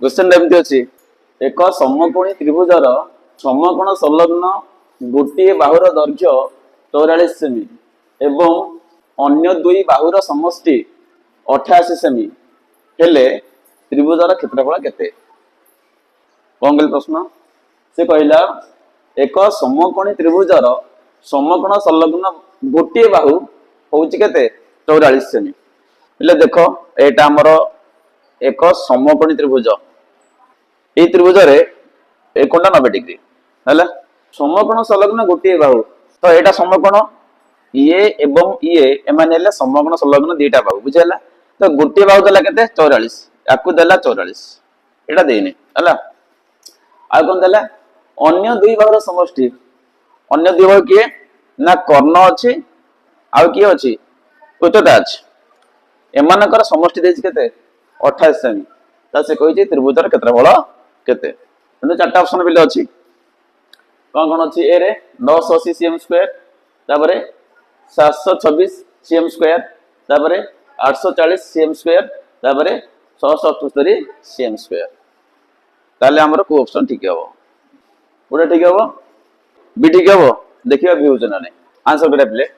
Question एमती अच्छी एक समकोणी त्रिभुजर समकोण संलग्न गोटे बाहुर दैर्घ्य 44 सेमी एवं अन्य दुई बाहुर समष्टि 88 सेमी हेले त्रिभुजर क्षेत्रफल केते? कौन कहले प्रश्न से कहला एक समकोणी त्रिभुजर समकोण संलग्न गोटे बाहु होउची केते 44 सेमी हेले देखो एटा हमर एक समकोणी त्रिभुज ए त्रिभुज रे ए कोणटा 90 डिग्री हैला समकोण संलग्न गोटे बाहु तो एटा समकोण ये एवं ये एमाने ले समकोण संलग्न दीटा बाहु बुझेला तो गोटे बाहु देला केते 44 याकू देला 44 एटा देइने हैला आ कोन देला अन्य दुई बाहुर समष्टि अन्य दुई बाहु किए ना कर्ण अछि आ किए अछि उच्चता अछि एमानकर समष्टि देछि केते 28 सेमी ता से कहि जे त्रिभुजर क्षेत्रफल केते एनो चारटा ऑप्शन बिले अछि कोन कोन अछि ए रे 980 cm स्क्वायर तापरे 726 cm स्क्वायर तापरे 840 cm स्क्वायर तापरे 678 cm स्क्वायर ताले हमर को ऑप्शन ठीक हबो पूरा ठीक हबो बी ठीक हबो देखिबा विभजन ने आंसर करा प्ले